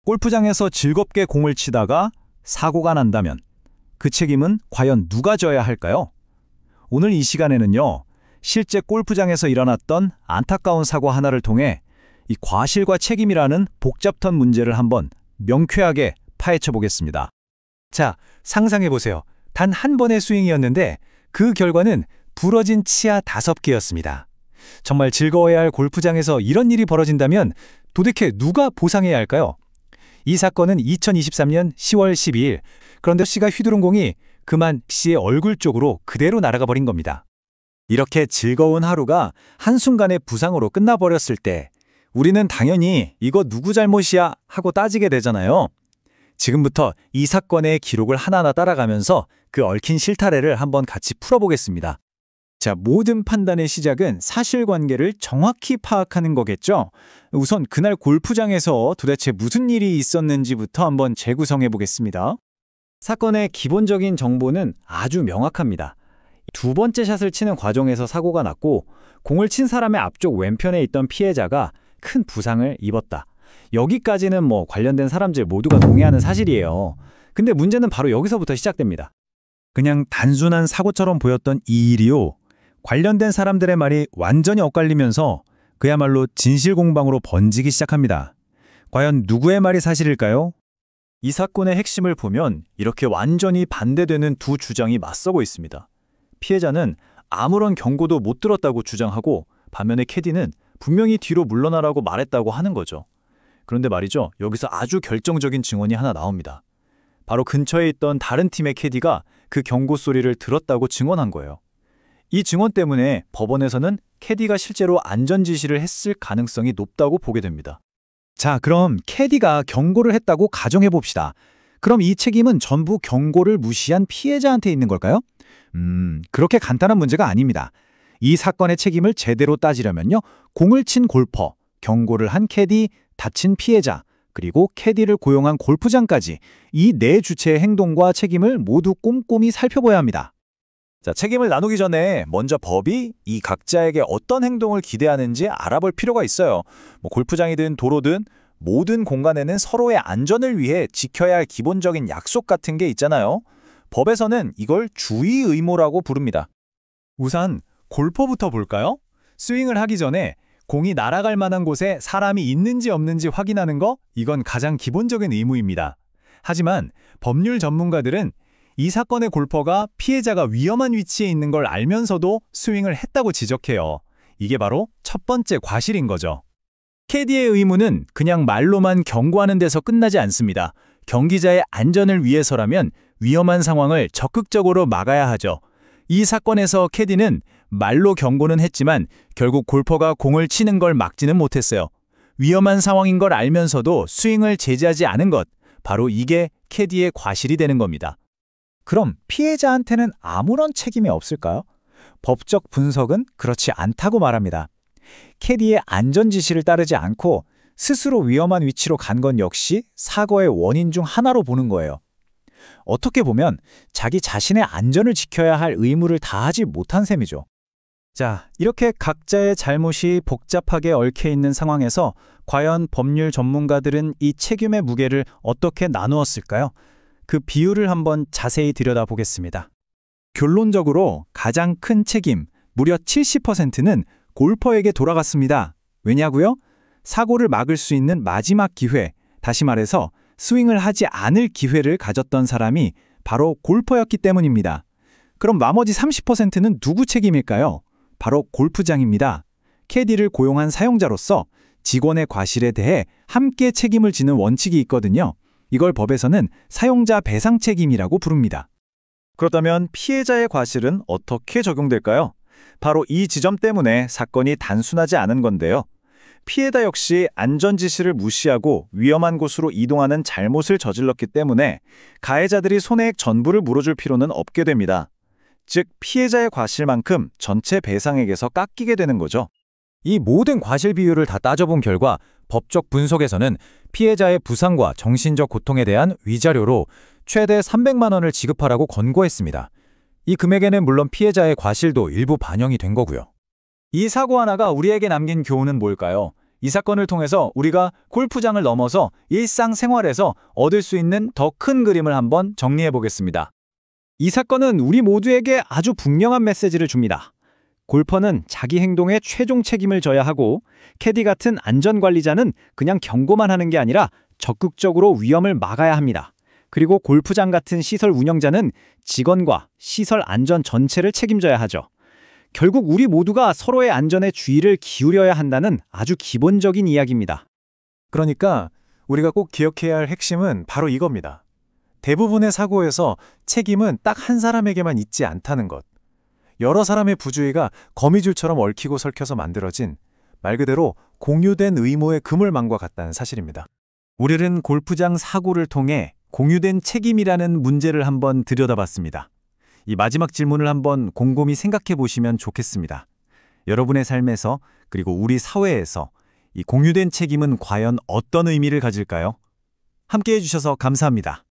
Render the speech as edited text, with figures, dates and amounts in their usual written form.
골프장에서 즐겁게 공을 치다가 사고가 난다면 그 책임은 과연 누가 져야 할까요? 오늘 이 시간에는요, 실제 골프장에서 일어났던 안타까운 사고 하나를 통해 이 과실과 책임이라는 복잡한 문제를 한번 명쾌하게 파헤쳐 보겠습니다. 자, 상상해보세요. 단 한 번의 스윙이었는데 그 결과는 부러진 치아 5개였습니다. 정말 즐거워야 할 골프장에서 이런 일이 벌어진다면 도대체 누가 보상해야 할까요? 이 사건은 2023년 10월 12일, 그런데 씨가 휘두른 공이 그만 씨의 얼굴 쪽으로 그대로 날아가 버린 겁니다. 이렇게 즐거운 하루가 한순간에 부상으로 끝나버렸을 때 우리는 당연히 이거 누구 잘못이야 하고 따지게 되잖아요. 지금부터 이 사건의 기록을 하나하나 따라가면서 그 얽힌 실타래를 한번 같이 풀어보겠습니다. 자, 모든 판단의 시작은 사실관계를 정확히 파악하는 거겠죠? 우선 그날 골프장에서 도대체 무슨 일이 있었는지부터 한번 재구성해 보겠습니다. 사건의 기본적인 정보는 아주 명확합니다. 두 번째 샷을 치는 과정에서 사고가 났고 공을 친 사람의 앞쪽 왼편에 있던 피해자가 큰 부상을 입었다. 여기까지는 관련된 사람들 모두가 동의하는 사실이에요. 근데 문제는 바로 여기서부터 시작됩니다. 그냥 단순한 사고처럼 보였던 이 일이요, 관련된 사람들의 말이 완전히 엇갈리면서 그야말로 진실공방으로 번지기 시작합니다. 과연 누구의 말이 사실일까요? 이 사건의 핵심을 보면 이렇게 완전히 반대되는 두 주장이 맞서고 있습니다. 피해자는 아무런 경고도 못 들었다고 주장하고 반면에 캐디는 분명히 뒤로 물러나라고 말했다고 하는 거죠. 그런데 말이죠, 여기서 아주 결정적인 증언이 하나 나옵니다. 바로 근처에 있던 다른 팀의 캐디가 그 경고 소리를 들었다고 증언한 거예요. 이 증언 때문에 법원에서는 캐디가 실제로 안전 지시를 했을 가능성이 높다고 보게 됩니다. 자, 그럼 캐디가 경고를 했다고 가정해 봅시다. 그럼 이 책임은 전부 경고를 무시한 피해자한테 있는 걸까요? 그렇게 간단한 문제가 아닙니다. 이 사건의 책임을 제대로 따지려면요, 공을 친 골퍼, 경고를 한 캐디, 다친 피해자, 그리고 캐디를 고용한 골프장까지 이 네 주체의 행동과 책임을 모두 꼼꼼히 살펴봐야 합니다. 자, 책임을 나누기 전에 먼저 법이 이 각자에게 어떤 행동을 기대하는지 알아볼 필요가 있어요. 골프장이든 도로든 모든 공간에는 서로의 안전을 위해 지켜야 할 기본적인 약속 같은 게 있잖아요. 법에서는 이걸 주의 의무라고 부릅니다. 우선 골퍼부터 볼까요? 스윙을 하기 전에 공이 날아갈 만한 곳에 사람이 있는지 없는지 확인하는 거, 이건 가장 기본적인 의무입니다. 하지만 법률 전문가들은 이 사건의 골퍼가 피해자가 위험한 위치에 있는 걸 알면서도 스윙을 했다고 지적해요. 이게 바로 첫 번째 과실인 거죠. 캐디의 의무는 그냥 말로만 경고하는 데서 끝나지 않습니다. 경기자의 안전을 위해서라면 위험한 상황을 적극적으로 막아야 하죠. 이 사건에서 캐디는 말로 경고는 했지만 결국 골퍼가 공을 치는 걸 막지는 못했어요. 위험한 상황인 걸 알면서도 스윙을 제지하지 않은 것, 바로 이게 캐디의 과실이 되는 겁니다. 그럼 피해자한테는 아무런 책임이 없을까요? 법적 분석은 그렇지 않다고 말합니다. 캐디의 안전 지시를 따르지 않고 스스로 위험한 위치로 간 건 역시 사고의 원인 중 하나로 보는 거예요. 어떻게 보면 자기 자신의 안전을 지켜야 할 의무를 다하지 못한 셈이죠. 자, 이렇게 각자의 잘못이 복잡하게 얽혀 있는 상황에서 과연 법률 전문가들은 이 책임의 무게를 어떻게 나누었을까요? 그 비율을 한번 자세히 들여다보겠습니다. 결론적으로 가장 큰 책임, 무려 70%는 골퍼에게 돌아갔습니다. 왜냐고요? 사고를 막을 수 있는 마지막 기회, 다시 말해서 스윙을 하지 않을 기회를 가졌던 사람이 바로 골퍼였기 때문입니다. 그럼 나머지 30%는 누구 책임일까요? 바로 골프장입니다. 캐디를 고용한 사용자로서 직원의 과실에 대해 함께 책임을 지는 원칙이 있거든요. 이걸 법에서는 사용자 배상 책임이라고 부릅니다. 그렇다면 피해자의 과실은 어떻게 적용될까요? 바로 이 지점 때문에 사건이 단순하지 않은 건데요. 피해자 역시 안전 지시를 무시하고 위험한 곳으로 이동하는 잘못을 저질렀기 때문에 가해자들이 손해액 전부를 물어줄 필요는 없게 됩니다. 즉, 피해자의 과실만큼 전체 배상액에서 깎이게 되는 거죠. 이 모든 과실 비율을 다 따져본 결과 법적 분석에서는 피해자의 부상과 정신적 고통에 대한 위자료로 최대 300만 원을 지급하라고 권고했습니다. 이 금액에는 물론 피해자의 과실도 일부 반영이 된 거고요. 이 사고 하나가 우리에게 남긴 교훈은 뭘까요? 이 사건을 통해서 우리가 골프장을 넘어서 일상생활에서 얻을 수 있는 더 큰 그림을 한번 정리해 보겠습니다. 이 사건은 우리 모두에게 아주 분명한 메시지를 줍니다. 골퍼는 자기 행동에 최종 책임을 져야 하고, 캐디 같은 안전관리자는 그냥 경고만 하는 게 아니라 적극적으로 위험을 막아야 합니다. 그리고 골프장 같은 시설 운영자는 직원과 시설 안전 전체를 책임져야 하죠. 결국 우리 모두가 서로의 안전에 주의를 기울여야 한다는 아주 기본적인 이야기입니다. 그러니까 우리가 꼭 기억해야 할 핵심은 바로 이겁니다. 대부분의 사고에서 책임은 딱 한 사람에게만 있지 않다는 것. 여러 사람의 부주의가 거미줄처럼 얽히고 설켜서 만들어진 말 그대로 공유된 의무의 그물망과 같다는 사실입니다. 우리는 골프장 사고를 통해 공유된 책임이라는 문제를 한번 들여다봤습니다. 이 마지막 질문을 한번 곰곰이 생각해 보시면 좋겠습니다. 여러분의 삶에서 그리고 우리 사회에서 이 공유된 책임은 과연 어떤 의미를 가질까요? 함께 해주셔서 감사합니다.